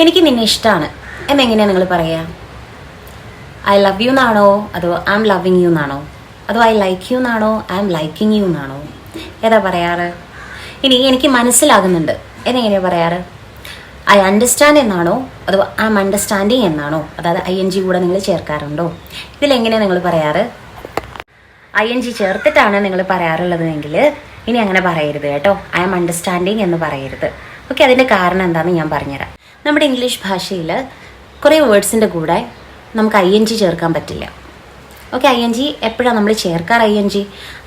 എനിക്ക് നിന്നെ ഇഷ്ടമാണ് എന്നെങ്ങനെയാണ് നിങ്ങൾ പറയുക? ഐ ലവ് യു എന്നാണോ, അതോ ഐ എം ലവിങ് യു എന്നാണോ, അതോ ഐ ലൈക്ക് യു എന്നാണോ, ഐ എം ലൈക്കിങ് യു എന്നാണോ? ഏതാ പറയാറ്? ഇനി എനിക്ക് മനസ്സിലാകുന്നുണ്ട് എന്നെങ്ങനെയാണ് പറയാറ്? ഐ അണ്ടർസ്റ്റാൻഡ് എന്നാണോ, അതോ ഐ എം അണ്ടർസ്റ്റാൻഡിങ് എന്നാണോ? അതായത് ING കൂടെ നിങ്ങൾ ചേർക്കാറുണ്ടോ? ഇതിലെങ്ങനെയാണ് നിങ്ങൾ പറയാറ്? ING ചേർത്തിട്ടാണ് നിങ്ങൾ പറയാറുള്ളതെങ്കിൽ ഇനി അങ്ങനെ പറയരുത് കേട്ടോ. ഐ എം അണ്ടർസ്റ്റാൻഡിങ് എന്ന് പറയരുത്. ഓക്കെ, അതിൻ്റെ കാരണം എന്താണെന്ന് ഞാൻ പറഞ്ഞുതരാം. നമ്മുടെ ഇംഗ്ലീഷ് ഭാഷയിൽ കുറേ വേർഡ്സിൻ്റെ കൂടെ നമുക്ക് ING ചേർക്കാൻ പറ്റില്ല. ഓക്കെ, ING എപ്പോഴാണ് നമ്മൾ ചേർക്കാറ്? ING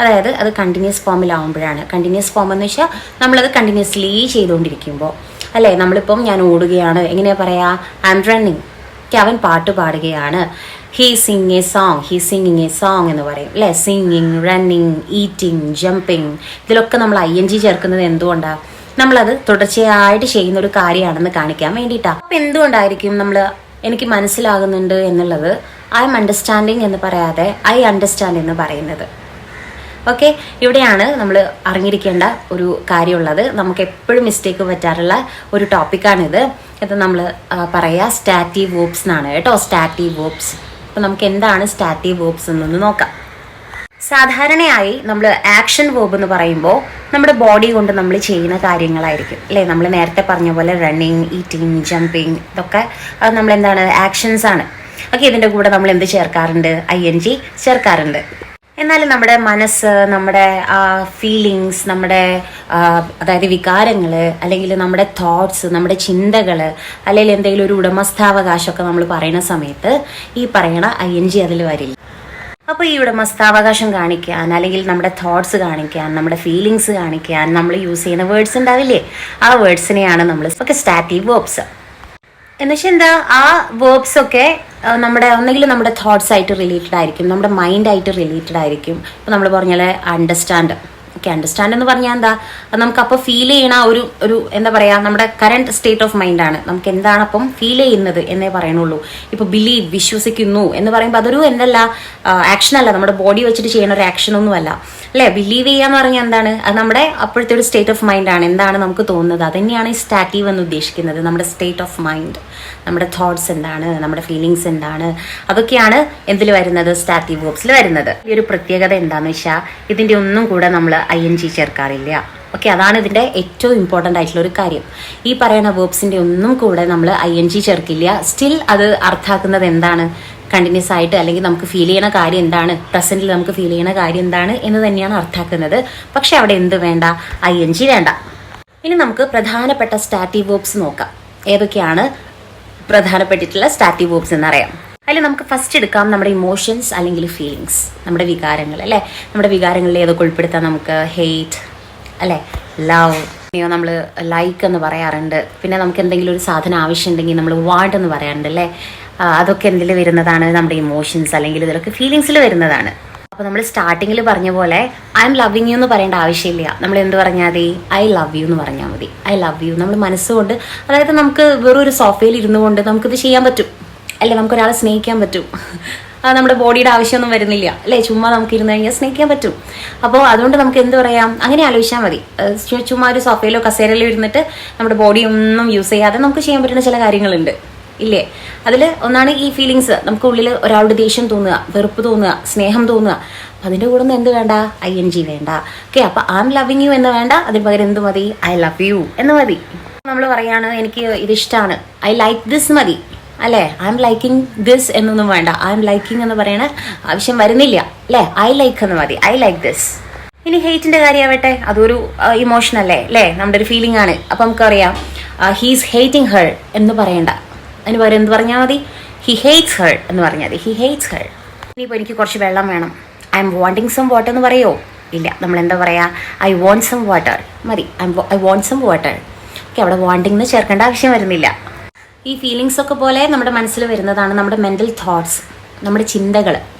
അതായത് അത് കണ്ടിന്യൂസ് ഫോമിലാവുമ്പോഴാണ്. കണ്ടിന്യൂസ് ഫോം എന്ന് വെച്ചാൽ നമ്മളത് കണ്ടിന്യൂസ്ലി ചെയ്തുകൊണ്ടിരിക്കുമ്പോൾ അല്ലേ. നമ്മളിപ്പം ഞാൻ ഓടുകയാണ്, എങ്ങനെയാണ് പറയുക? I am running. അവൻ പാട്ട് പാടുകയാണ്. He sing a song, he singing a song എന്ന് പറയും അല്ലേ. സിംഗിങ്, റണ്ണിങ്, ഈറ്റിംഗ്, ജമ്പിങ്, ഇതിലൊക്കെ നമ്മൾ ING ചേർക്കുന്നത് എന്തുകൊണ്ടാണ്? നമ്മളത് തുടർച്ചയായിട്ട് ചെയ്യുന്ന ഒരു കാര്യമാണെന്ന് കാണിക്കാൻ വേണ്ടിയിട്ടാണ്. അപ്പം എന്തുകൊണ്ടായിരിക്കും നമ്മൾ എനിക്ക് മനസ്സിലാകുന്നുണ്ട് എന്നുള്ളത് ഐ എം അണ്ടർസ്റ്റാൻഡിങ് എന്ന് പറയാതെ ഐ അണ്ടർസ്റ്റാൻഡ് എന്ന് പറയുന്നത്? ഓക്കെ, ഇവിടെയാണ് നമ്മൾ അറിഞ്ഞിരിക്കേണ്ട ഒരു കാര്യമുള്ളത്. നമുക്ക് എപ്പോഴും മിസ്റ്റേക്ക് പറ്റാറുള്ള ഒരു ടോപ്പിക്കാണിത്. ഇത് നമ്മൾ പറയുക സ്റ്റാറ്റീവ് വേർബ്സ് എന്നാണ് കേട്ടോ. Stative verbs. അപ്പം നമുക്ക് എന്താണ് സ്റ്റാറ്റീവ് വേർബ്സ് എന്നൊന്ന് നോക്കാം. സാധാരണയായി നമ്മൾ ആക്ഷൻ വേർബ് എന്ന് പറയുമ്പോൾ നമ്മുടെ ബോഡി കൊണ്ട് നമ്മൾ ചെയ്യുന്ന കാര്യങ്ങളായിരിക്കും അല്ലേ. നമ്മൾ നേരത്തെ പറഞ്ഞ പോലെ റണ്ണിങ്, ഈറ്റിംഗ്, ജമ്പിങ്, ഇതൊക്കെ അത് നമ്മൾ എന്താണ്, ആക്ഷൻസ് ആണ്. ഓക്കെ, ഇതിൻ്റെ കൂടെ നമ്മൾ എന്ത് ചേർക്കാറുണ്ട്? ING ചേർക്കാറുണ്ട്. എന്നാൽ നമ്മുടെ മനസ്സ്, നമ്മുടെ ഫീലിങ്സ്, നമ്മുടെ അതായത് വികാരങ്ങൾ, അല്ലെങ്കിൽ നമ്മുടെ തോട്ട്സ്, നമ്മുടെ ചിന്തകൾ, അല്ലെങ്കിൽ എന്തെങ്കിലും ഒരു ഉടമസ്ഥാവകാശമൊക്കെ നമ്മൾ പറയുന്ന സമയത്ത് ഈ പറയണ ING അതിൽ വരില്ല. അപ്പോൾ ഈ ഉടമസ്ഥാവകാശം കാണിക്കാൻ, അല്ലെങ്കിൽ നമ്മുടെ തോട്ട്സ് കാണിക്കാൻ, നമ്മുടെ ഫീലിങ്സ് കാണിക്കാൻ നമ്മൾ യൂസ് ചെയ്യുന്ന വേർഡ്സ് ഉണ്ടാവില്ലേ, ആ വേർഡ്സിനെയാണ് നമ്മൾ സ്റ്റാറ്റീവ് വേർബ്സ്. എന്നുവെച്ചാൽ എന്താ, ആ വേർബ്സ് ഒക്കെ നമ്മുടെ ഒന്നെങ്കിലും നമ്മുടെ തോട്ട്സ് ആയിട്ട് റിലേറ്റഡ് ആയിരിക്കും, നമ്മുടെ മൈൻഡായിട്ട് റിലേറ്റഡ് ആയിരിക്കും. ഇപ്പോൾ നമ്മൾ പറഞ്ഞാൽ അണ്ടർസ്റ്റാൻഡ്. ഓക്കെ, അണ്ടർസ്റ്റാൻഡ് എന്ന് പറഞ്ഞാൽ എന്താ, അത് നമുക്ക് അപ്പോൾ ഫീൽ ചെയ്യണ ഒരു എന്താ പറയുക, നമ്മുടെ കറണ്ട് സ്റ്റേറ്റ് ഓഫ് മൈൻഡാണ്. നമുക്ക് എന്താണ് അപ്പം ഫീൽ ചെയ്യുന്നത് എന്നേ പറയണുള്ളൂ. ഇപ്പോൾ ബിലീവ്, വിശ്വസിക്കുന്നു എന്ന് പറയുമ്പോൾ അതൊരു എന്തല്ല, ആക്ഷനല്ല, നമ്മുടെ ബോഡി വെച്ചിട്ട് ചെയ്യുന്ന ഒരു ആക്ഷനൊന്നുമല്ല അല്ലേ. ബിലീവ് ചെയ്യാന്ന് പറഞ്ഞാൽ എന്താണ്, അത് നമ്മുടെ അപ്പോഴത്തെ ഒരു സ്റ്റേറ്റ് ഓഫ് മൈൻഡാണ്. എന്താണ് നമുക്ക് തോന്നുന്നത്, അതന്നെയാണ് ഈ സ്റ്റാറ്റീവ് എന്ന് ഉദ്ദേശിക്കുന്നത്. നമ്മുടെ സ്റ്റേറ്റ് ഓഫ് മൈൻഡ്, നമ്മുടെ തോട്ട്സ് എന്താണ്, നമ്മുടെ ഫീലിങ്സ് എന്താണ്, അതൊക്കെയാണ് എന്തിൽ വരുന്നത്, സ്റ്റാറ്റീവ് വേർബ്സിൽ വരുന്നത്. ഈ ഒരു പ്രത്യേകത എന്താണെന്ന് വെച്ചാൽ ഇതിൻ്റെ ഒന്നും കൂടെ നമ്മൾ ING ചേർക്കാറില്ല. ഓക്കെ, അതാണ് ഇതിൻ്റെ ഏറ്റവും ഇമ്പോർട്ടൻ്റ് ആയിട്ടുള്ള ഒരു കാര്യം. ഈ പറയുന്ന വേർബ്സിൻ്റെ ഒന്നും കൂടെ നമ്മൾ ING ചേർക്കില്ല. സ്റ്റിൽ അത് അർത്ഥാക്കുന്നത് എന്താണ്, കണ്ടിന്യൂസ് ആയിട്ട്, അല്ലെങ്കിൽ നമുക്ക് ഫീൽ ചെയ്യണ കാര്യം എന്താണ്, പ്രസന്റിൽ നമുക്ക് ഫീൽ ചെയ്യണ കാര്യം എന്താണ് എന്ന് തന്നെയാണ് അർത്ഥാക്കുന്നത്. പക്ഷെ അവിടെ എന്ത് വേണ്ട, ING വേണ്ട. ഇനി നമുക്ക് പ്രധാനപ്പെട്ട സ്റ്റാറ്റീവ് വേർബ്സ് നോക്കാം. ഏതൊക്കെയാണ് പ്രധാനപ്പെട്ടിട്ടുള്ള സ്റ്റാറ്റീവ് വേർബ്സ് എന്നറിയാം. അതിൽ നമുക്ക് ഫസ്റ്റ് എടുക്കാം നമ്മുടെ ഇമോഷൻസ് അല്ലെങ്കിൽ ഫീലിങ്സ്, നമ്മുടെ വികാരങ്ങൾ അല്ലേ. നമ്മുടെ വികാരങ്ങളിൽ ഏതൊക്കെ ഉൾപ്പെടുത്താം നമുക്ക്? ഹെയ്റ്റ് അല്ലേ, ലവ്, നമ്മൾ ലൈക്ക് എന്ന് പറയാറുണ്ട്. പിന്നെ നമുക്ക് എന്തെങ്കിലും ഒരു സാധനം ആവശ്യമുണ്ടെങ്കിൽ നമ്മൾ വാണ്ട് എന്ന് പറയാറുണ്ട് അല്ലേ. അതൊക്കെ എന്തിൽ വരുന്നതാണ്, നമ്മുടെ ഇമോഷൻസ് അല്ലെങ്കിൽ ഇതിലൊക്കെ ഫീലിങ്സിൽ വരുന്നതാണ്. അപ്പോൾ നമ്മൾ സ്റ്റാർട്ടിങ്ങിൽ പറഞ്ഞ പോലെ ഐ എം ലവിങ് യു എന്ന് പറയേണ്ട ആവശ്യമില്ല. നമ്മൾ എന്ത് പറഞ്ഞാൽ മതി, ഐ ലവ് യു എന്ന് പറഞ്ഞാൽ മതി. ഐ ലവ് യു നമ്മൾ മനസ്സുകൊണ്ട്, അതായത് നമുക്ക് വെറും ഒരു സോഫയിൽ ഇരുന്നു കൊണ്ട് നമുക്കിത് ചെയ്യാൻ പറ്റും അല്ലേ. നമുക്കൊരാളെ സ്നേഹിക്കാൻ പറ്റും. അത് നമ്മുടെ ബോഡിയുടെ ആവശ്യമൊന്നും വരുന്നില്ല അല്ലേ. ചുമ്മാ നമുക്ക് ഇരുന്ന് കഴിഞ്ഞാൽ സ്നേഹിക്കാൻ പറ്റും. അപ്പോൾ അതുകൊണ്ട് നമുക്ക് എന്ത് പറയാം, അങ്ങനെ ആലോചിച്ചാൽ മതി. ചുമ്മാ ഒരു സോഫയിലോ കസേരയിലോ ഇരുന്നിട്ട് നമ്മുടെ ബോഡി ഒന്നും യൂസ് ചെയ്യാതെ നമുക്ക് ചെയ്യാൻ പറ്റുന്ന ചില കാര്യങ്ങളുണ്ട് ഇല്ലേ. അതിൽ ഒന്നാണ് ഈ ഫീലിങ്സ്. നമുക്ക് ഉള്ളിൽ ഒരാളുടെ ദേഷ്യം തോന്നുക, വെറുപ്പ് തോന്നുക, സ്നേഹം തോന്നുക. അതിൻ്റെ കൂടെ ഒന്നും എന്ത് വേണ്ട, ING വേണ്ട. ഓക്കെ, അപ്പോൾ ഐ എം ലവിങ് യു എന്ന് വേണ്ട, അതിന് പകരം എന്ത് മതി, ഐ ലവ് യു എന്ന് മതി. നമ്മൾ പറയാണ് എനിക്ക് ഇത് ഇഷ്ടമാണ്, ഐ ലൈക്ക് ദിസ് മതി അല്ലേ. ഐ എം ലൈക്കിങ് ദിസ് എന്നൊന്നും വേണ്ട, ഐ എം ലൈക്കിങ് എന്ന് പറയണ ആവശ്യം വരുന്നില്ല അല്ലേ. ഐ ലൈക്ക് എന്ന് മതി, ഐ ലൈക്ക് ദിസ്. ഇനി ഹെയ്റ്റിൻ്റെ കാര്യമാവട്ടെ, അതൊരു ഇമോഷൻ അല്ലേ, നമ്മുടെ ഒരു ഫീലിംഗ് ആണ്. അപ്പം നമുക്കറിയാം ഹീസ് ഹേറ്റിംഗ് ഹെർ എന്ന് പറയണ്ട, അതിന് പകരം എന്ത് പറഞ്ഞാൽ മതി, ഹി ഹേറ്റ്സ് ഹെർ എന്ന് പറഞ്ഞാൽ മതി, ഹി ഹേറ്റ്സ് ഹെർ. ഇനിയിപ്പോൾ എനിക്ക് കുറച്ച് വെള്ളം വേണം, I am wanting some water എന്ന് പറയുമോ? ഇല്ല, നമ്മൾ എന്താ പറയുക, ഐ വോണ്ട് സം വാട്ടർ മതി, I want some water. Okay, അവിടെ വാണ്ടിങ് എന്ന് ചേർക്കേണ്ട ആവശ്യം വരുന്നില്ല. ഈ ഫീലിങ്സ് ഒക്കെ പോലെ നമ്മുടെ മനസ്സിൽ വരുന്നതാണ് നമ്മുടെ മെൻ്റൽ തോട്ട്സ്, നമ്മുടെ ചിന്തകൾ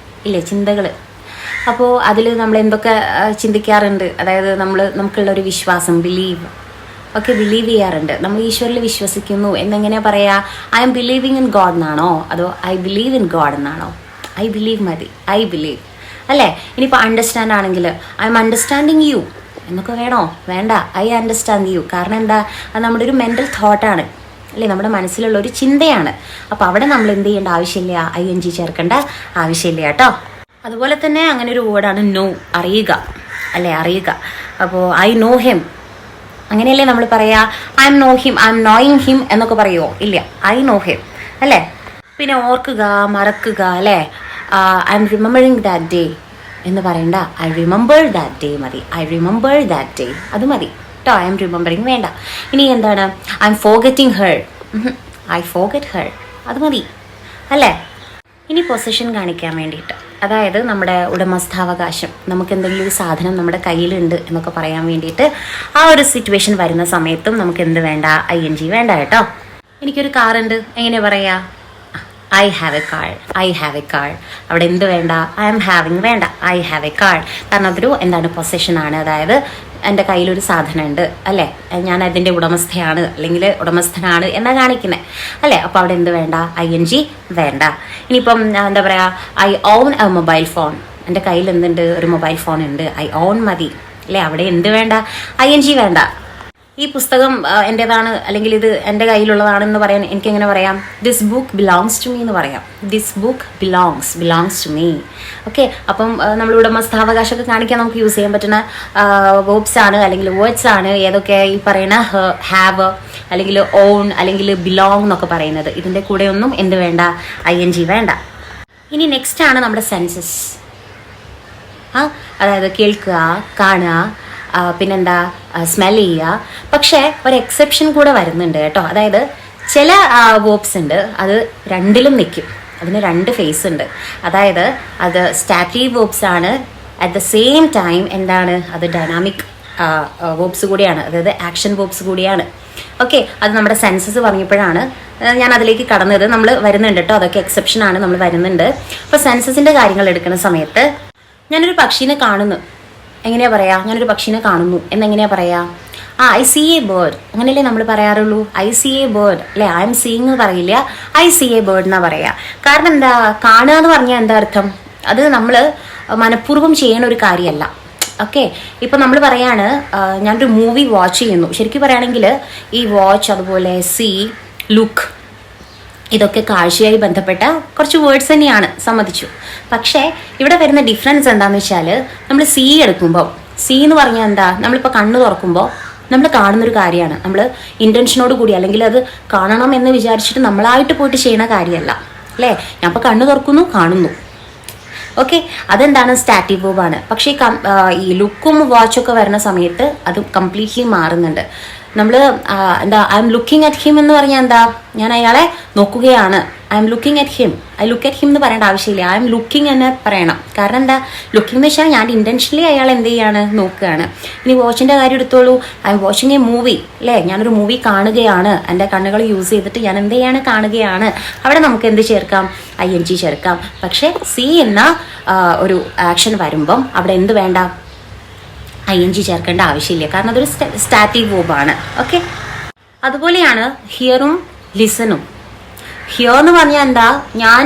ഇല്ലേ, ചിന്തകൾ. അപ്പോൾ അതിൽ നമ്മൾ എന്തൊക്കെ ചിന്തിക്കാറുണ്ട്, അതായത് നമുക്കുള്ള ഒരു വിശ്വാസം, ബിലീവ് ഒക്കെ ബിലീവ് ചെയ്യാറുണ്ട്. നമ്മൾ ഈശ്വരിൽ വിശ്വസിക്കുന്നു എന്നെങ്ങനെയാണ് പറയുക, I M believing in God എന്നാണോ, അതോ ഐ ബിലീവ് ഇൻ ഗോഡ് എന്നാണോ? ഐ ബിലീവ് മതി, ഐ ബിലീവ് അല്ലേ. ഇനിയിപ്പോൾ അണ്ടർസ്റ്റാൻഡ് ആണെങ്കിൽ ഐ എം അണ്ടർസ്റ്റാൻഡിങ് യു എന്നൊക്കെ വേണോ? വേണ്ട, ഐ അണ്ടർസ്റ്റാൻഡ് യു. കാരണം എന്താ, അത് നമ്മുടെ ഒരു മെൻ്റൽ തോട്ടാണ് അല്ലേ, നമ്മുടെ മനസ്സിലുള്ള ഒരു ചിന്തയാണ്. അപ്പോൾ അവിടെ നമ്മൾ എന്ത് ചെയ്യേണ്ട ആവശ്യമില്ല, ING ചേർക്കേണ്ട ആവശ്യമില്ല കേട്ടോ. അതുപോലെ തന്നെ അങ്ങനെ ഒരു വേർഡാണ് നോ, അറിയുക അല്ലേ, അറിയുക. അപ്പോൾ ഐ നോ ഹിം, അങ്ങനെയല്ലേ നമ്മൾ പറയാ. I M know him, I M knowing him എന്നൊക്കെ പറയുമോ? ഇല്ല, ഐ നോ ഹിം അല്ലേ. പിന്നെ ഓർക്കുക, മറക്കുക അല്ലേ. I M remembering that day എന്ന് പറയണ്ട, ഐ റിമെമ്പർ ദാറ്റ് ഡേ മതി. ഐ റിമെമ്പർ ദാറ്റ് ഡേ അത് മതി കേട്ടോ. ഐ എം റിമെമ്പറിങ് വേണ്ട. ഇനി എന്താണ്, I M forgetting her, I forget her അത് മതി അല്ലേ. ഇനി പൊസിഷൻ കാണിക്കാൻ വേണ്ടിയിട്ട്, അതായത് നമ്മുടെ ഉടമസ്ഥാവകാശം, നമുക്ക് എന്തെങ്കിലും ഒരു സാധനം നമ്മുടെ കയ്യിലുണ്ട് എന്നൊക്കെ പറയാൻ വേണ്ടിയിട്ട് ആ ഒരു സിറ്റുവേഷൻ വരുന്ന സമയത്തും നമുക്ക് എന്ത് വേണ്ട, ING വേണ്ട കേട്ടോ. എനിക്കൊരു കാറുണ്ട്, എങ്ങനെയാ പറയാ, I have A car, I have A car. അവിടെ എന്ത് വേണ്ട, ഐ എം ഹാവിങ് വേണ്ട, ഐ ഹാവ് എ കാർ. കാരണം അതൊരു എന്താണ്, പൊസിഷനാണ്. അതായത് എൻ്റെ കയ്യിലൊരു സാധനം ഉണ്ട് അല്ലേ, ഞാൻ അതിൻ്റെ ഉടമസ്ഥയാണ് അല്ലെങ്കിൽ ഉടമസ്ഥനാണ് എന്നാ കാണിക്കുന്നത് അല്ലേ. അപ്പോൾ അവിടെ എന്ത് വേണ്ട, ING വേണ്ട. ഇനിയിപ്പം എന്താ പറയുക, I on A mobile phone, എൻ്റെ കയ്യിൽ എന്തുണ്ട്, ഒരു മൊബൈൽ ഫോൺ ഉണ്ട്, ഐ ഓൺ മതി അല്ലേ. അവിടെ എന്ത് വേണ്ട, ING വേണ്ട. ഈ പുസ്തകം എൻ്റേതാണ് അല്ലെങ്കിൽ ഇത് എൻ്റെ കയ്യിലുള്ളതാണെന്ന് പറയാൻ എനിക്കെങ്ങനെ പറയാം, this book belongs to me എന്ന് പറയാം. This book belongs to me. Okay, അപ്പം നമ്മൾ ഉടമസ്ഥാവകാശമൊക്കെ കാണിക്കാൻ നമുക്ക് യൂസ് ചെയ്യാൻ പറ്റുന്ന വേർബ്സ് ആണ് അല്ലെങ്കിൽ വേർഡ്സ് ആണ് ഏതൊക്കെ, ഈ പറയുന്ന ഹാവ് അല്ലെങ്കിൽ ഓൺ അല്ലെങ്കിൽ ബിലോങ് എന്നൊക്കെ പറയുന്നത്. ഇതിൻ്റെ കൂടെ ഒന്നും എന്ത് വേണ്ട, ING വേണ്ട. ഇനി നെക്സ്റ്റ് ആണ് നമ്മുടെ സെൻസസ്. അതായത് കേൾക്കുക, കാണുക, പിന്നെന്താ, സ്മെൽ ചെയ്യുക. പക്ഷേ ഒരു എക്സെപ്ഷൻ കൂടെ വരുന്നുണ്ട് കേട്ടോ. അതായത് ചില വേർബ്സ് ഉണ്ട്, അത് രണ്ടിലും നിൽക്കും, അതിന് രണ്ട് ഫേസ് ഉണ്ട്. അതായത് അത് സ്റ്റാറ്റീവ് വേർബ്സ് ആണ്, അറ്റ് ദ സെയിം ടൈം എന്താണ്, അത് ഡൈനാമിക് വേർബ്സ് കൂടിയാണ്, അതായത് ആക്ഷൻ വേർബ്സ് കൂടിയാണ്. ഓക്കെ, അത് നമ്മുടെ സെൻസസ് പറഞ്ഞപ്പോഴാണ് ഞാൻ അതിലേക്ക് കടന്നത്. നമ്മൾ വരുന്നുണ്ട് കേട്ടോ, അതൊക്കെ എക്സെപ്ഷൻ ആണ്, നമ്മൾ വരുന്നുണ്ട്. അപ്പോൾ സെൻസസിൻ്റെ കാര്യങ്ങൾ എടുക്കുന്ന സമയത്ത് ഞാനൊരു പക്ഷീനെ കാണുന്നു, എങ്ങനെയാ പറയാ, ഞാനൊരു പക്ഷീനെ കാണുന്നു എന്നെങ്ങനെയാ പറയാ, ഐ സീ എ ബേർഡ്, അങ്ങനെയല്ലേ നമ്മൾ പറയാറുള്ളൂ. ഐ സീ എ ബേർഡ് അല്ലേ, ഐ എം സീയിങ് എന്ന് പറയില്ല, ഐ സീ എ ബേർഡ് എന്നാ പറയാ. കാരണം എന്താ, കാണുക എന്ന് പറഞ്ഞാൽ എന്താ അർത്ഥം, അത് നമ്മൾ മനഃപൂർവ്വം ചെയ്യണ ഒരു കാര്യമല്ല. ഓക്കെ, ഇപ്പം നമ്മൾ പറയാണ് ഞാനൊരു മൂവി വാച്ച് ചെയ്യുന്നു. ശരിക്കും പറയുകയാണെങ്കിൽ ഈ വാച്ച്, അതുപോലെ സീ, ലുക്ക്, ഇതൊക്കെ കാഴ്ചയായി ബന്ധപ്പെട്ട കുറച്ച് വേർഡ്സ് തന്നെയാണ്, സമ്മതിച്ചു. പക്ഷേ ഇവിടെ വരുന്ന ഡിഫറൻസ് എന്താണെന്ന് വെച്ചാൽ, നമ്മൾ സീ എടുക്കുമ്പോൾ, സീ എന്ന് പറഞ്ഞാൽ എന്താ, നമ്മളിപ്പോൾ കണ്ണ് തുറക്കുമ്പോൾ നമ്മൾ കാണുന്നൊരു കാര്യമാണ്, നമ്മൾ ഇൻറ്റൻഷനോട് കൂടി അല്ലെങ്കിൽ അത് കാണണം എന്ന് വിചാരിച്ചിട്ട് നമ്മളായിട്ട് പോയിട്ട് ചെയ്യുന്ന കാര്യമല്ല അല്ലേ. ഞാൻ ഇപ്പോൾ കണ്ണ് തുറക്കുന്നു, കാണുന്നു. ഓക്കെ, അതെന്താണ്, സ്റ്റാറ്റീവ് വേർബാണ്. പക്ഷേ ഈ ലുക്കും വാച്ചൊക്കെ വരുന്ന സമയത്ത് അത് കംപ്ലീറ്റ്ലി മാറുന്നുണ്ട്. നമ്മൾ എന്താ, I am looking at him എന്ന് പറഞ്ഞാൽ എന്താ, ഞാൻ അയാളെ നോക്കുകയാണ്, I am looking at him. I look at him എന്ന് പറയേണ്ട ആവശ്യമില്ല, ഐ എം ലുക്കിംഗ് എന്ന് പറയണം. കാരണം എന്താ, ലുക്കിംഗ് എന്ന് വെച്ചാൽ ഞാൻ ഇൻറ്റൻഷനലി അയാൾ എന്ത് ചെയ്യാണ്, നോക്കുകയാണ്. ഇനി വാച്ചിൻ്റെ കാര്യം എടുത്തോളൂ, I M watching A movie അല്ലേ, ഞാനൊരു മൂവി കാണുകയാണ്, എൻ്റെ കണ്ണുകൾ യൂസ് ചെയ്തിട്ട് ഞാൻ എന്ത് ചെയ്യാണ്, കാണുകയാണ്. അവിടെ നമുക്ക് എന്ത് ചേർക്കാം, ING ചേർക്കാം. പക്ഷേ സി എന്ന ഒരു ആക്ഷൻ വരുമ്പം അവിടെ എന്ത് വേണ്ട, ING ചേർക്കേണ്ട ആവശ്യമില്ല, കാരണം അതൊരു സ്റ്റാറ്റീവ് വേർബാണ്. ഓക്കെ, അതുപോലെയാണ് ഹിയറും ലിസണും. ഹിയർ എന്ന് പറഞ്ഞാൽ എന്താ, ഞാൻ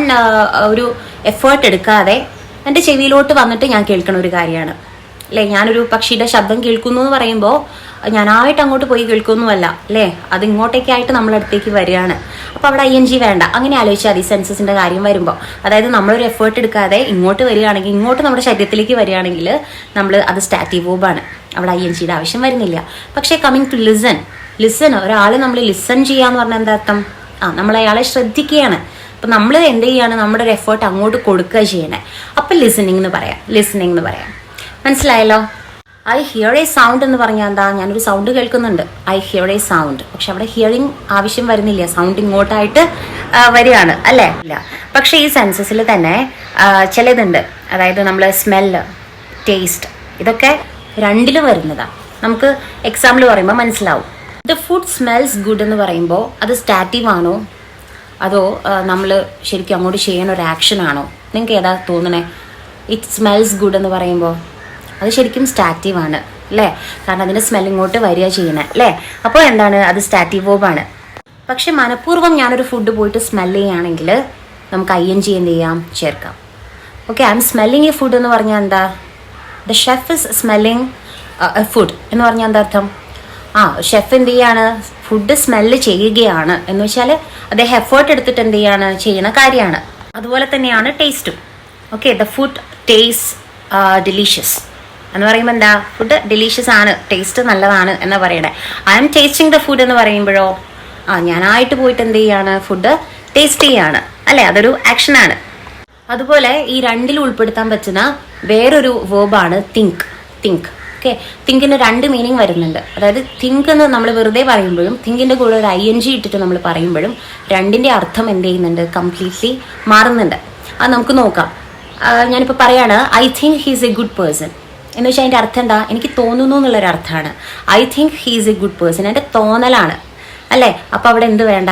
ഒരു എഫേർട്ട് എടുക്കാതെ എൻ്റെ ചെവിയിലോട്ട് വന്നിട്ട് ഞാൻ കേൾക്കുന്ന ഒരു കാര്യമാണ് അല്ലേ. ഞാനൊരു പക്ഷിയുടെ ശബ്ദം കേൾക്കുന്നു എന്ന് പറയുമ്പോൾ ഞാനായിട്ട് അങ്ങോട്ട് പോയി കേൾക്കുന്നുമല്ല അല്ലേ, അത് ഇങ്ങോട്ടേക്കായിട്ട് നമ്മളടുത്തേക്ക് വരികയാണ്. അപ്പോൾ അവിടെ ING വേണ്ട. അങ്ങനെ ആലോചിച്ചാൽ മതി സെൻസസിൻ്റെ കാര്യം വരുമ്പോൾ. അതായത് നമ്മളൊരു എഫേർട്ട് എടുക്കാതെ ഇങ്ങോട്ട് വരികയാണെങ്കിൽ, ഇങ്ങോട്ട് നമ്മുടെ ശരീരത്തിലേക്ക് വരികയാണെങ്കിൽ നമ്മൾ അത് സ്റ്റാറ്റീവ് വേർബാണ്, അവിടെ INGയുടെ ആവശ്യം വരുന്നില്ല. പക്ഷേ കമ്മിങ് ടു ലിസൺ, ഒരാളെ നമ്മൾ ലിസൺ ചെയ്യാന്ന് പറഞ്ഞാൽ എന്താ അർത്ഥം, നമ്മൾ അയാളെ ശ്രദ്ധിക്കുകയാണ്. അപ്പം നമ്മൾ എന്ത് ചെയ്യാണ്, നമ്മുടെ ഒരു എഫേർട്ട് അങ്ങോട്ട് കൊടുക്കുക ചെയ്യണേ. അപ്പം ലിസണിങ് എന്ന് പറയാം. മനസ്സിലായല്ലോ. ഐ ഹിയർ എ സൗണ്ട് എന്ന് പറഞ്ഞാൽ എന്താ, ഞാനൊരു സൗണ്ട് കേൾക്കുന്നുണ്ട്, ഐ ഹിയർ എ സൗണ്ട്. പക്ഷെ അവിടെ ഹിയറിങ് ആവശ്യം വരുന്നില്ല, സൗണ്ട് ഇങ്ങോട്ടായിട്ട് വരികയാണ് അല്ലേ. ഇല്ല, പക്ഷേ ഈ സെൻസസിൽ തന്നെ ചിലതുണ്ട്, അതായത് നമ്മൾ സ്മെല്ല്, ടേസ്റ്റ്, ഇതൊക്കെ രണ്ടിലും വരുന്നതാണ്. നമുക്ക് എക്സാമ്പിൾ പറയുമ്പോൾ മനസ്സിലാവും. ദ ഫുഡ് സ്മെൽസ് ഗുഡ് എന്ന് പറയുമ്പോൾ അത് സ്റ്റാറ്റീവ് ആണോ അതോ നമ്മൾ ശരിക്കും അങ്ങോട്ട് ചെയ്യുന്ന ഒരു ആക്ഷൻ ആണോ? നിങ്ങൾക്ക് ഏതാ തോന്നണേ? ഇറ്റ് സ്മെൽസ് ഗുഡ് എന്ന് പറയുമ്പോൾ അത് ശരിക്കും സ്റ്റാറ്റീവ് ആണ് അല്ലേ, കാരണം അതിൻ്റെ സ്മെൽ ഇങ്ങോട്ട് വരിക ചെയ്യണേ അല്ലേ. അപ്പോൾ എന്താണ്, അത് സ്റ്റാറ്റീവ് വേർബാണ്. പക്ഷെ മനഃപൂർവ്വം ഞാനൊരു ഫുഡ് പോയിട്ട് സ്മെൽ ചെയ്യുകയാണെങ്കിൽ നമുക്ക് ING എന്ത് ചെയ്യാം, ചേർക്കാം. Okay, I M smelling A food എന്ന് പറഞ്ഞാൽ എന്താ, the chef is smelling A food എന്ന് പറഞ്ഞാൽ എന്താ അർത്ഥം, ഷെഫ് എന്ത് ചെയ്യാണ്, ഫുഡ് സ്മെല്ല് ചെയ്യുകയാണ് എന്ന് വെച്ചാൽ അദ്ദേഹം എഫേർട്ട് എടുത്തിട്ട് എന്ത് ചെയ്യാണ്, ചെയ്യുന്ന കാര്യമാണ്. അതുപോലെ തന്നെയാണ് ടേസ്റ്റും. Okay, the food taste delicious എന്ന് പറയുമ്പോൾ എന്താ, ഫുഡ് ഡെലീഷ്യസ് ആണ്, ടേസ്റ്റ് നല്ലതാണ് എന്ന് പറയണേ. I am tasting the food എന്ന് പറയുമ്പോഴോ ഞാനായിട്ട് പോയിട്ട് എന്ത് ചെയ്യാണ്, ഫുഡ് ടേസ്റ്റ് ചെയ്യാണ് അല്ലേ, അതൊരു ആക്ഷനാണ്. അതുപോലെ ഈ രണ്ടിലും ഉൾപ്പെടുത്താൻ പറ്റുന്ന വേറൊരു വേർബാണ് തിങ്ക്. തിങ്ക് ഓക്കെ, തിങ്കിന് 2 മീനിങ് വരുന്നുണ്ട്. അതായത് തിങ്ക് എന്ന് നമ്മൾ വെറുതെ പറയുമ്പോഴും തിങ്കിൻ്റെ കൂടെ ഒരു ING ഇട്ടിട്ട് നമ്മൾ പറയുമ്പോഴും രണ്ടിൻ്റെ അർത്ഥം എന്ത് ചെയ്യുന്നുണ്ട്, കംപ്ലീറ്റ്ലി മാറുന്നുണ്ട്. അത് നമുക്ക് നോക്കാം. ഞാനിപ്പോൾ പറയാണ് I think he's a good person എന്ന് വെച്ചാൽ അതിൻ്റെ അർത്ഥം എന്താ, എനിക്ക് തോന്നുന്നു എന്നുള്ളൊരർത്ഥമാണ്. I think he's a good person എൻ്റെ തോന്നലാണ് അല്ലേ. അപ്പോൾ അവിടെ എന്ത് വേണ്ട,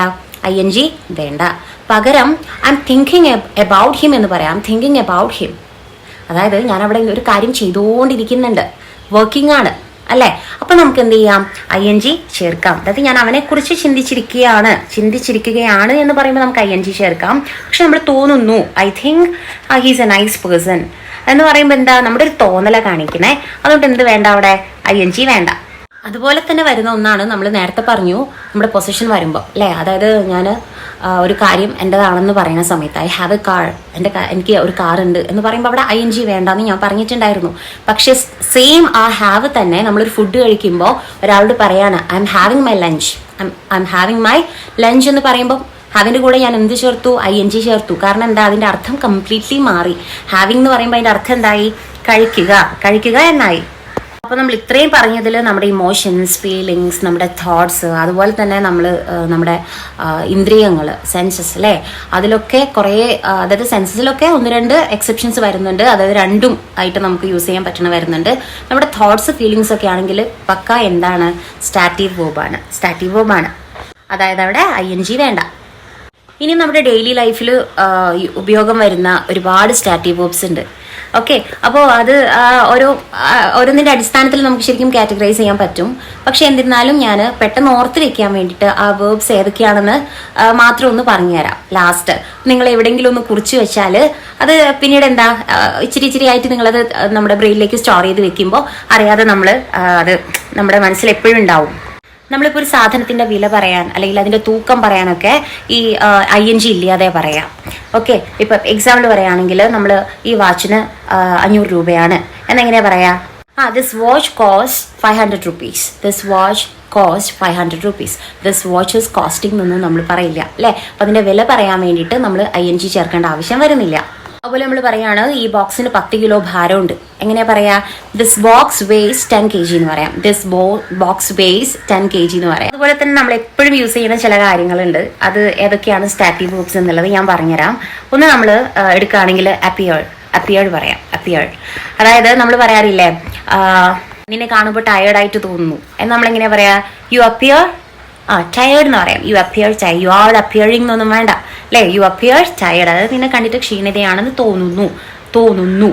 ING വേണ്ട. പകരം I M thinking about him എന്ന് പറയാം. തിങ്കിങ് എബൌട്ട് ഹിം, അതായത് ഞാൻ അവിടെ ഒരു കാര്യം ചെയ്തുകൊണ്ടിരിക്കുന്നുണ്ട്, വർക്കിംഗ് ആണ് അല്ലേ. അപ്പം നമുക്ക് എന്ത് ചെയ്യാം, ING ചേർക്കാം. അതായത് ഞാൻ അവനെക്കുറിച്ച് ചിന്തിച്ചിരിക്കുകയാണ് എന്ന് പറയുമ്പോൾ നമുക്ക് ING ചേർക്കാം. പക്ഷെ നമ്മൾ തോന്നുന്നു, I think he's A nice person എന്ന് പറയുമ്പോൾ എന്താ, നമ്മുടെ ഒരു തോന്നല കാണിക്കണേ. അതുകൊണ്ട് എന്ത് വേണ്ട, അവിടെ ING വേണ്ട. അതുപോലെ തന്നെ വരുന്ന ഒന്നാണ് നമ്മൾ നേരത്തെ പറഞ്ഞു, നമ്മുടെ പൊസിഷൻ വരുമ്പോൾ അല്ലേ. അതായത് ഞാൻ ഒരു കാര്യം എൻ്റെതാണെന്ന് പറയുന്ന സമയത്ത് ഐ ഹാവ് എ കാർ, എനിക്ക് ഒരു കാർ ഉണ്ട് എന്ന് പറയുമ്പോൾ അവിടെ ING വേണ്ടെന്ന് ഞാൻ പറഞ്ഞിട്ടുണ്ടായിരുന്നു. പക്ഷേ സെയിം ആ ഹാവ് തന്നെ നമ്മളൊരു ഫുഡ് കഴിക്കുമ്പോൾ ഒരാളോട് പറയാണ് I M having my lunch, I M having my lunch എന്ന് പറയുമ്പോൾ ഹാവിൻ്റെ കൂടെ ഞാൻ എന്ത് ചേർത്തു, ING ചേർത്തു. കാരണം എന്താ, അതിൻ്റെ അർത്ഥം കംപ്ലീറ്റ്ലി മാറി. ഹാവിങ് എന്ന് പറയുമ്പോൾ അതിൻ്റെ അർത്ഥം എന്തായി, കഴിക്കുക എന്നായി. അപ്പോൾ നമ്മൾ ഇത്രയും പറഞ്ഞതിൽ നമ്മുടെ ഇമോഷൻസ്, ഫീലിങ്സ്, നമ്മുടെ തോട്ട്സ്, അതുപോലെ തന്നെ നമ്മുടെ ഇന്ദ്രിയങ്ങൾ, സെൻസസ് അല്ലേ, അതിലൊക്കെ കുറേ, അതായത് സെൻസസിലൊക്കെ 1-2 എക്സെപ്ഷൻസ് വരുന്നുണ്ട്. അതായത് രണ്ടും ആയിട്ട് നമുക്ക് യൂസ് ചെയ്യാൻ പറ്റണ വരുന്നുണ്ട്. നമ്മുടെ തോട്ട്സ്, ഫീലിങ്സ് ഒക്കെ ആണെങ്കിൽ പക്ക എന്താണ്, സ്റ്റാറ്റീവ് വേർബാണ്. അതായത് അവിടെ ING വേണ്ട. ഇനി നമ്മുടെ ഡെയിലി ലൈഫിൽ ഉപയോഗം വരുന്ന ഒരുപാട് സ്റ്റാറ്റീവ് വേർബ്സ് ഉണ്ട്. ഓക്കെ, അപ്പോൾ അത് ഓരോന്നിൻ്റെ അടിസ്ഥാനത്തിൽ നമുക്ക് ശരിക്കും കാറ്റഗറൈസ് ചെയ്യാൻ പറ്റും. പക്ഷെ എന്നിരുന്നാലും ഞാൻ പെട്ടെന്ന് ഓർത്ത് വെക്കാൻ വേണ്ടിയിട്ട് ആ വേർബ്സ് ഏതൊക്കെയാണെന്ന് മാത്രം ഒന്ന് പറഞ്ഞുതരാം. ലാസ്റ്റ് നിങ്ങൾ എവിടെയെങ്കിലും ഒന്ന് കുറിച്ച് വെച്ചാൽ അത് പിന്നീട് എന്താ, ഇച്ചിരി ആയിട്ട് നിങ്ങളത് നമ്മുടെ ബ്രെയിനിലേക്ക് സ്റ്റോർ ചെയ്ത് വെക്കുമ്പോൾ അറിയാതെ അത് നമ്മുടെ മനസ്സിൽ എപ്പോഴും ഉണ്ടാവും. നമ്മളിപ്പോൾ ഒരു സാധനത്തിൻ്റെ വില പറയാൻ അല്ലെങ്കിൽ അതിൻ്റെ തൂക്കം പറയാനൊക്കെ ഈ ING ഇല്ലാതെ പറയാം. ഓക്കെ, ഇപ്പം എക്സാമ്പിൾ പറയുകയാണെങ്കിൽ നമ്മൾ ഈ വാച്ചിന് 500 രൂപയാണ് എന്നെങ്ങനെയാ പറയാ, this watch cost 500 rupees, this watch cost 500 rupees, this watch is costing എന്നൊന്നും നമ്മൾ പറയില്ല അല്ലേ. അപ്പം അതിൻ്റെ വില പറയാൻ വേണ്ടിയിട്ട് നമ്മൾ ING ചേർക്കേണ്ട ആവശ്യം വരുന്നില്ല. അതുപോലെ നമ്മൾ പറയാണ് ഈ ബോക്സിന് 10 കിലോ ഭാരമുണ്ട്, എങ്ങനെയാ പറയാ, ദിസ് ബോക്സ് വെയ്സ് 10 kg എന്ന് പറയാം. ദിസ് ബോക്സ് വെയ്സ് 10 kg എന്ന് പറയാം. അതുപോലെ തന്നെ നമ്മൾ എപ്പോഴും യൂസ് ചെയ്യുന്ന ചില കാര്യങ്ങളുണ്ട്. അത് ഏതൊക്കെയാണ് സ്റ്റാറ്റീവ് വേർബ്സ് എന്നുള്ളത് ഞാൻ പറഞ്ഞുതരാം. ഒന്ന് നമ്മൾ എടുക്കുകയാണെങ്കിൽ അപ്പിയർ പറയാം. അതായത് നമ്മൾ പറയാറില്ലേ, നിന്നെ കാണുമ്പോൾ ടയേർഡായിട്ട് തോന്നുന്നു എന്ന് നമ്മളിങ്ങനെ പറയാ, യു അപ്പിയർ ടയേർഡ് എന്ന് പറയാം. You appear tired, you are appearing എന്നൊന്നും വേണ്ട അല്ലേ. യു അപ്പിയർ ടയേർഡ്, അതായത് നിന്നെ കണ്ടിട്ട് ക്ഷീണതയാണെന്ന് തോന്നുന്നു.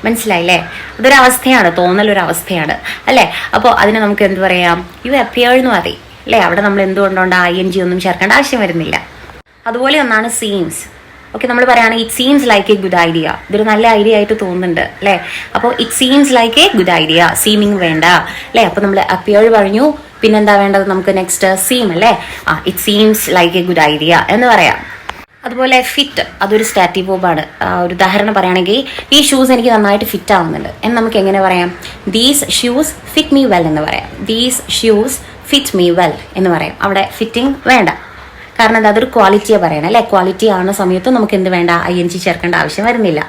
മനസ്സിലായില്ലേ, അതൊരവസ്ഥയാണ്, തോന്നലൊരവസ്ഥയാണ് അല്ലേ. അപ്പോൾ അതിനെ നമുക്ക് എന്ത് പറയാം, യു അപ്പിയർ എന്ന് പറയും അല്ലേ. അവിടെ നമ്മൾ എന്തുകൊണ്ടുകൊണ്ട് ING ഒന്നും ചേർക്കേണ്ട ആവശ്യം വരുന്നില്ല. അതുപോലെ ഒന്നാണ് സീംസ്. ഓക്കെ, നമ്മൾ പറയുകയാണെങ്കിൽ it seems like A good idea, ഇതൊരു നല്ല ഐഡിയ ആയിട്ട് തോന്നുന്നുണ്ട് അല്ലേ. അപ്പോൾ it seems like A good idea, seaming വേണ്ട അല്ലേ. അപ്പോൾ നമ്മൾ അപ്പിയർ പറഞ്ഞു, പിന്നെന്താ വേണ്ടത് നമുക്ക് നെക്സ്റ്റ്, സീം അല്ലേ. It seems like A good idea എന്ന് പറയാം. അതുപോലെ ഫിറ്റ്, അതൊരു സ്റ്റാറ്റീവ് വേർബാണ്. ഒരു ഉദാഹരണം പറയുകയാണെങ്കിൽ ഈ ഷൂസ് എനിക്ക് നന്നായിട്ട് ഫിറ്റ് ആവുന്നുണ്ട് എന്ന് നമുക്ക് എങ്ങനെ പറയാം, these shoes fit me well എന്ന് പറയാം. These shoes fit me well എന്ന് പറയാം. അവിടെ ഫിറ്റിംഗ് വേണ്ട, കാരണം എന്താ, അതൊരു ക്വാളിറ്റിയെ പറയണം അല്ലേ. ക്വാളിറ്റി ആവുന്ന സമയത്ത് നമുക്ക് എന്ത് വേണ്ട, ING ചേർക്കേണ്ട ആവശ്യം വരുന്നില്ല.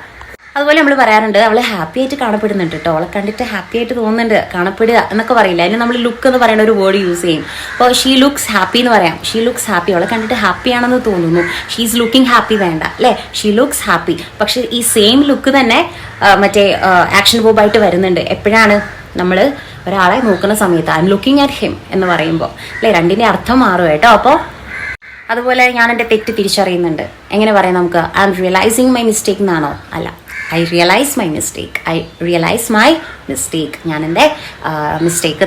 അതുപോലെ നമ്മൾ പറയാറുണ്ട് അവൾ ഹാപ്പി ആയിട്ട് കാണപ്പെടുന്നുണ്ട് കേട്ടോ, അവളെ കണ്ടിട്ട് ഹാപ്പി ആയിട്ട് തോന്നുന്നുണ്ട്, കാണപ്പെടുക എന്നൊക്കെ പറയില്ല. അതിന് നമ്മൾ ലുക്ക് എന്ന് പറയുന്ന ഒരു വേർഡ് യൂസ് ചെയ്യും. അപ്പോൾ ഷീ ലുക്സ് ഹാപ്പി എന്ന് പറയാം. ഷീ ലുക്സ് ഹാപ്പി, അവളെ കണ്ടിട്ട് ഹാപ്പി ആണെന്ന് തോന്നുന്നു. ഷീസ് ലുക്കിംഗ് ഹാപ്പി വേണ്ട അല്ലേ, ഷീ ലുക്സ് ഹാപ്പി. പക്ഷെ ഈ സെയിം ലുക്ക് തന്നെ മറ്റേ ആക്ഷൻ വേർബായിട്ട് വരുന്നുണ്ട്. എപ്പോഴാണ്, നമ്മൾ ഒരാളെ നോക്കുന്ന സമയത്ത് I am looking at him എന്ന് പറയുമ്പോൾ അല്ലേ, രണ്ടിൻ്റെ അർത്ഥം മാറും കേട്ടോ. അപ്പോൾ അതുപോലെ ഞാൻ എൻ്റെ തെറ്റ് തിരിച്ചറിയുന്നുണ്ട്, എങ്ങനെ പറയാം നമുക്ക്, I M realising my mistake എന്നാണോ, അല്ല, ഐ റിയലൈസ് മൈ മിസ്റ്റേക്ക്, ഞാൻ എൻ്റെ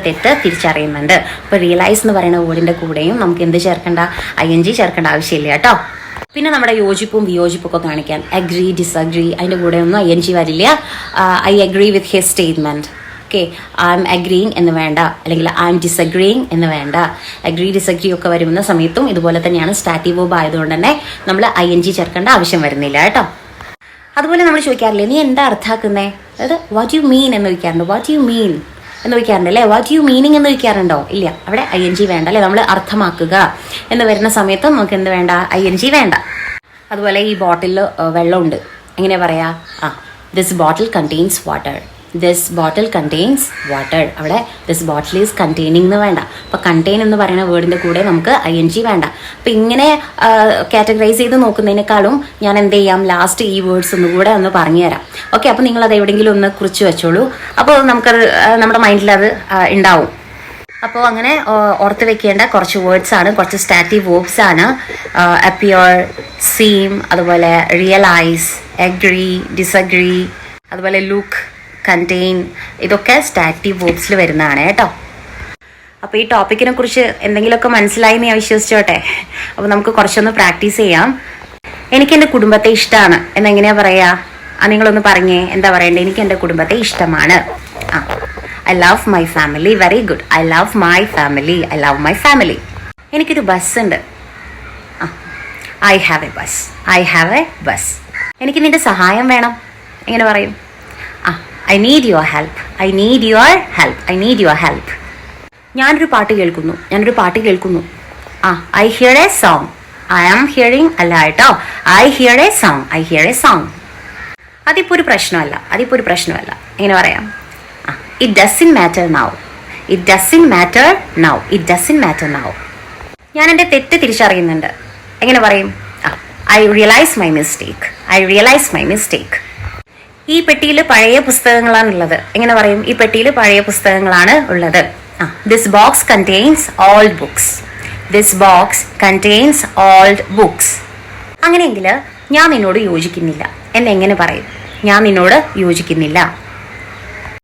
തെറ്റ് തിരിച്ചറിയുന്നുണ്ട്. അപ്പോൾ റിയലൈസ് എന്ന് പറയുന്ന വേർഡിൻ്റെ കൂടെയും നമുക്ക് എന്ത് ചേർക്കേണ്ട, ING ചേർക്കേണ്ട ആവശ്യമില്ല കേട്ടോ. പിന്നെ നമ്മുടെ യോജിപ്പും വിയോജിപ്പൊക്കെ കാണിക്കാൻ അഗ്രി, ഡിസഗ്രി, അതിൻ്റെ കൂടെ ഒന്നും ING വരില്ല. I agree with his statement okay, I am agreeing എന്ന് വേണ്ട, അല്ലെങ്കിൽ ഐ എം ഡിസഗ്രീയിങ് എന്ന് വേണ്ട. അഗ്രി ഡിസഗ്രി ഒക്കെ വരുന്ന സമയത്തും ഇതുപോലെ തന്നെയാണ്. സ്റ്റാറ്റീവ് വേർബ് ആയതുകൊണ്ട് തന്നെ നമ്മൾ ING ചേർക്കേണ്ട ആവശ്യം വരുന്നില്ല കേട്ടോ. അതുപോലെ നമ്മൾ ചോദിക്കാറില്ലേ, നീ എന്താ അർത്ഥാക്കുന്നേ? അതായത് വാട്ട് യു മീൻ എന്ന് ചോദിക്കാറുണ്ട്. വാട്ട് യു മീൻ എന്ന് ചോദിക്കാറുണ്ട് അല്ലേ? വാട്ട് യു മീനിങ് എന്ന് ചോദിക്കാറുണ്ടോ? ഇല്ല, അവിടെ ING വേണ്ട അല്ലേ. നമ്മൾ അർത്ഥമാക്കുക എന്ന് വരുന്ന സമയത്ത് നമുക്ക് എന്ത് വേണ്ട? ING വേണ്ട. അതുപോലെ ഈ ബോട്ടിലിൽ വെള്ളമുണ്ട്, എങ്ങനെ പറയാ? This bottle contains water. This bottle contains water. അവിടെ ദിസ് ബോട്ടിൽ ഈസ് കണ്ടെയ്നിങ് എന്ന് വേണ്ട. അപ്പോൾ കണ്ടെയ്ൻ എന്ന് പറയുന്ന വേർഡിൻ്റെ കൂടെ നമുക്ക് ING വേണ്ട. അപ്പോൾ ഇങ്ങനെ കാറ്റഗറൈസ് ചെയ്ത് നോക്കുന്നതിനേക്കാളും ഞാൻ എന്ത് ചെയ്യാം, ലാസ്റ്റ് ഈ വേർഡ്സ് ഒന്നുകൂടെ ഒന്ന് പറഞ്ഞു തരാം. ഓക്കെ, അപ്പോൾ നിങ്ങളത് എവിടെയെങ്കിലും ഒന്ന് കുറിച്ച് വെച്ചോളൂ. അപ്പോൾ നമുക്കത് നമ്മുടെ മൈൻഡിൽ അത് ഉണ്ടാവും. അപ്പോൾ അങ്ങനെ ഓർത്ത് വെക്കേണ്ട കുറച്ച് വേർഡ്സ് ആണ്, കുറച്ച് സ്റ്റാറ്റീവ് വേർബ്സ് ആണ്. അപ്പിയർ, സീം, അതുപോലെ റിയലൈസ്, അഗ്രി, ഡിസഗ്രി, അതുപോലെ ലുക്ക്, കണ്ടെയ്ൻ, ഇതൊക്കെ സ്റ്റാറ്റീവ് വേർബ്സിൽ വരുന്നതാണ് കേട്ടോ. അപ്പോൾ ഈ ടോപ്പിക്കിനെ കുറിച്ച് എന്തെങ്കിലുമൊക്കെ മനസ്സിലായി എന്ന് ഞാൻ വിശ്വസിച്ചോട്ടെ. അപ്പോൾ നമുക്ക് കുറച്ചൊന്ന് പ്രാക്ടീസ് ചെയ്യാം. എനിക്ക് എൻ്റെ കുടുംബത്തെ ഇഷ്ടമാണ് എന്നെങ്ങനെയാണ് പറയുക? നിങ്ങളൊന്ന് പറഞ്ഞേ, എന്താ പറയണ്ടേ? എനിക്ക് എൻ്റെ കുടുംബത്തെ ഇഷ്ടമാണ്. I love my family. Very good. I love my family. I love my family. എനിക്കൊരു ബസ് ഉണ്ട്. I have a bus. I have a bus. എനിക്ക് നിന്റെ സഹായം വേണം, എങ്ങനെ പറയും? I need your help. I need your help. I need your help. ഞാനൊരു പാട്ട് കേൾക്കുന്നു. ഞാനൊരു പാട്ട് കേൾക്കുന്നു. I hear a song. I am hearing അല്ല കേട്ടോ. I hear a song. I hear a song. അതിപ്പോൾ ഒരു പ്രശ്നമല്ല. എങ്ങനെ പറയാം? It doesn't matter now. It doesn't matter now. It doesn't matter now. ഞാൻ എൻ്റെ തെറ്റ് തിരിച്ചറിയുന്നുണ്ട്, എങ്ങനെ പറയും? I realize my mistake. I realize my mistake. ഈ പെട്ടിയിൽ പഴയ പുസ്തകങ്ങളാണ് ഉള്ളത്, എങ്ങനെ പറയും? ഈ പെട്ടിയിൽ പഴയ പുസ്തകങ്ങളാണ് ഉള്ളത്. This box contains old books. This box contains old books. അങ്ങനെയെങ്കിൽ ഞാൻ നിന്നോട് യോജിക്കുന്നില്ല എന്നെങ്ങനെ പറയും? ഞാൻ നിന്നോട് യോജിക്കുന്നില്ല.